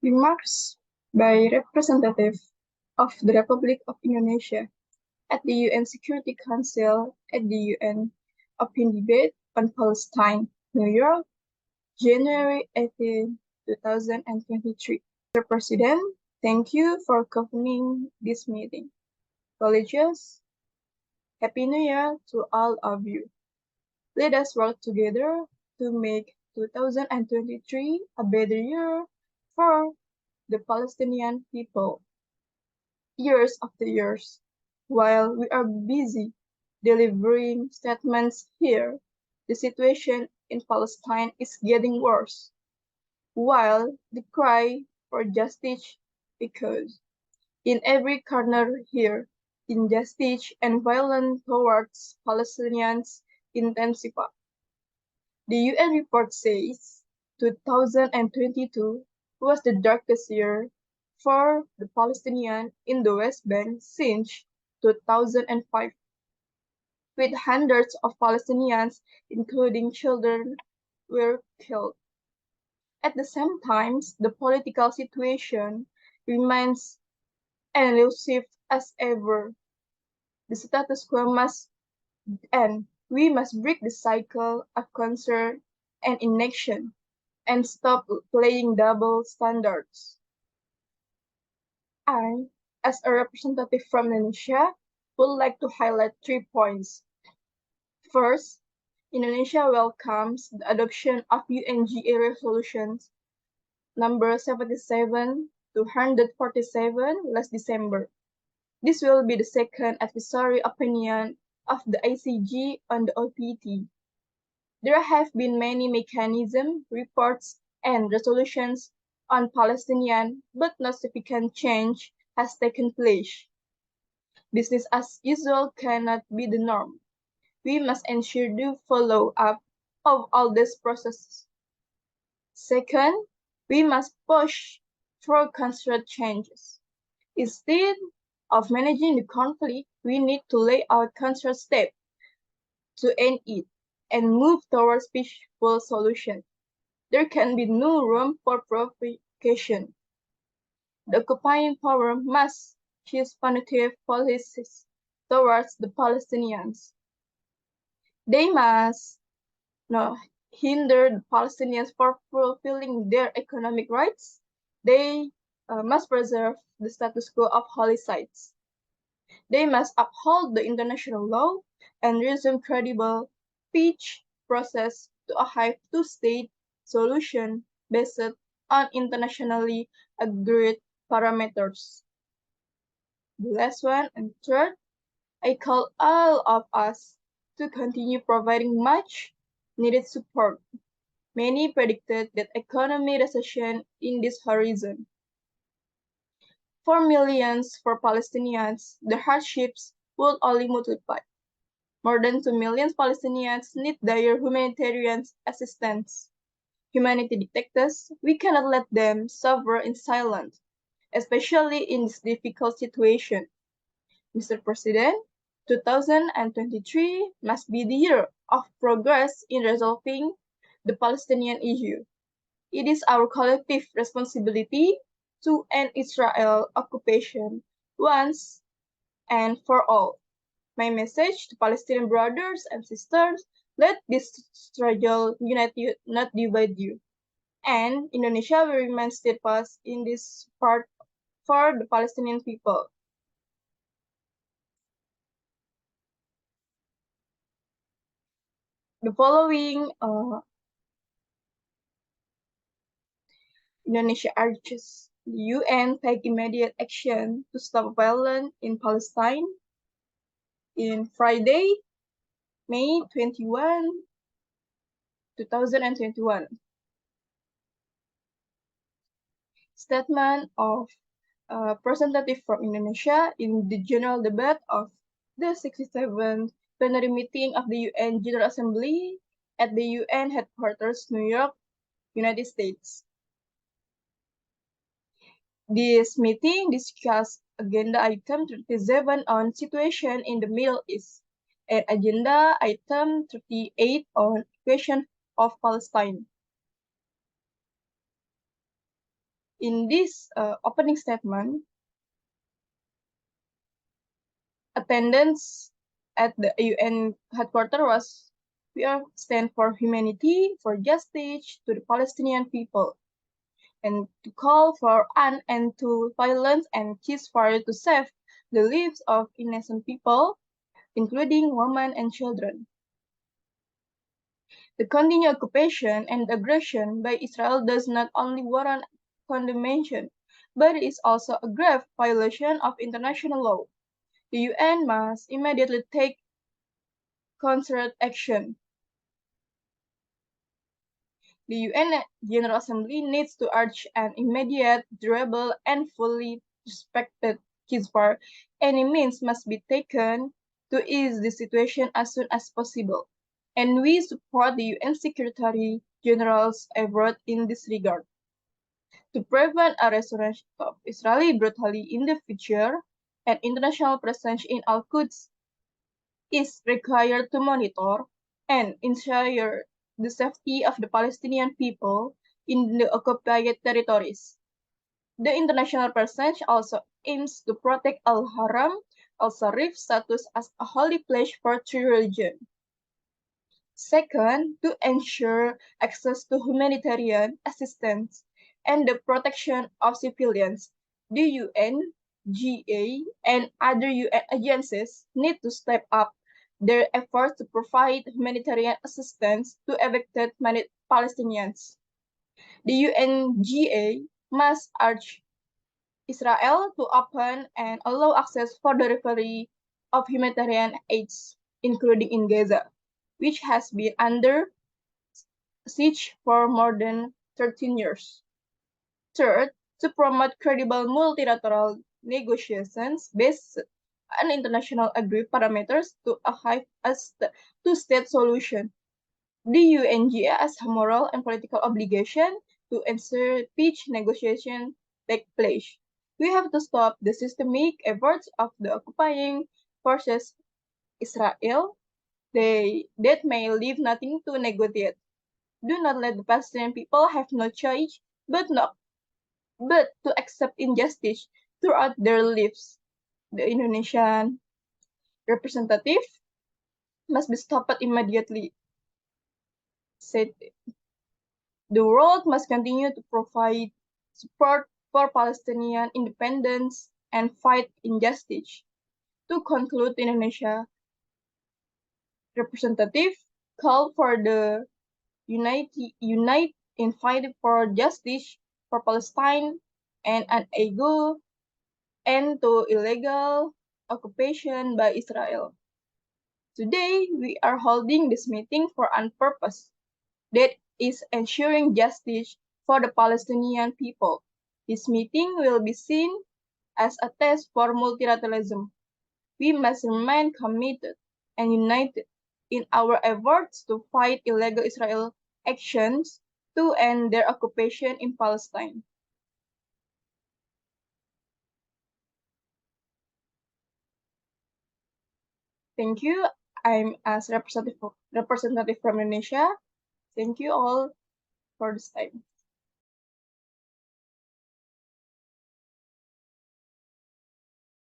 Remarks by representative of the Republic of Indonesia at the UN Security Council at the UN Open Debate on Palestine, New York, January 18, 2023. Mr. President, thank you for convening this meeting. Colleagues, Happy New Year to all of you. Let us work together to make 2023 a better year for the Palestinian people. Years after years, while we are busy delivering statements here, the situation in Palestine is getting worse, while the cry for justice echoes. In every corner here, injustice and violence towards Palestinians intensify. The UN report says 2022 was the darkest year for the Palestinians in the West Bank since 2005, with hundreds of Palestinians, including children, were killed. At the same time, the political situation remains elusive as ever. The status quo must end. We must break the cycle of concern and inaction and stop playing double standards. I, as a representative from Indonesia, would like to highlight 3 points. First, Indonesia welcomes the adoption of UNGA resolutions number 77 to 147 last December. This will be the second advisory opinion of the ICG on the OPT. There have been many mechanisms, reports, and resolutions on Palestinian, but no significant change has taken place. Business as usual cannot be the norm. We must ensure the follow-up of all these processes. Second, we must push for constructive changes. Instead of managing the conflict, we need to lay out constructive steps to end it and move towards peaceful solution. There can be no room for provocation. The occupying power must choose punitive policies towards the Palestinians. They must hinder the Palestinians from fulfilling their economic rights. They must preserve the status quo of holy sites. They must uphold the international law and resume credible peace process to a two-state solution based on internationally agreed parameters. The last one and third, I call all of us to continue providing much needed support. Many predicted that economic recession in this horizon. For millions for Palestinians, the hardships will only multiply. More than 2 million Palestinians need dire humanitarian assistance. Humanity dictators, we cannot let them suffer in silence, especially in this difficult situation. Mr. President, 2023 must be the year of progress in resolving the Palestinian issue. It is our collective responsibility to end Israel occupation once and for all. My message to Palestinian brothers and sisters, let this struggle unite you, not divide you. And Indonesia will remain steadfast in this part for the Palestinian people. The following Indonesia urges the UN take immediate action to stop violence in Palestine. In Friday, May 21, 2021. Statement of a representative from Indonesia in the general debate of the 67th plenary meeting of the UN General Assembly at the UN headquarters, New York, United States. This meeting discussed agenda item 37 on situation in the Middle East and agenda item 38 on question of Palestine. In this opening statement, attendance at the UN headquarters was, "We are stand for humanity, for justice to the Palestinian people, and to call for an end to violence and ceasefire to save the lives of innocent people, including women and children." The continued occupation and aggression by Israel does not only warrant condemnation, but is also a grave violation of international law. The UN must immediately take concerted action. The UN General Assembly needs to urge an immediate, durable, and fully respected ceasefire. Any means must be taken to ease the situation as soon as possible, and we support the UN Secretary General's effort in this regard. To prevent a resurrection of Israeli brutality in the future, an international presence in Al-Quds is required to monitor and ensure the safety of the Palestinian people in the occupied territories. The international presence also aims to protect Al-Haram, Al-Sharif's status as a holy place for three religions. Second, to ensure access to humanitarian assistance and the protection of civilians. The UN, GA, and other UN agencies need to step up their efforts to provide humanitarian assistance to evicted Palestinians. The UNGA must urge Israel to open and allow access for the delivery of humanitarian aids, including in Gaza, which has been under siege for more than 13 years. Third, to promote credible multilateral negotiations based on international agreed parameters to arrive at a two-state solution. The UNGA has a moral and political obligation to ensure peace negotiations take place. We have to stop the systemic efforts of the occupying forces Israel that may leave nothing to negotiate. Do not let the Palestinian people have no choice but to accept injustice throughout their lives. The Indonesian representative must be stopped immediately. Said the world must continue to provide support for Palestinian independence and fight injustice. To conclude, Indonesia representative called for the unite in fighting for justice for Palestine and an end to illegal occupation by Israel. Today, we are holding this meeting for a purpose, that is ensuring justice for the Palestinian people. This meeting will be seen as a test for multilateralism. We must remain committed and united in our efforts to fight illegal Israel actions to end their occupation in Palestine. Thank you. I'm as representative from Indonesia. Thank you all for this time.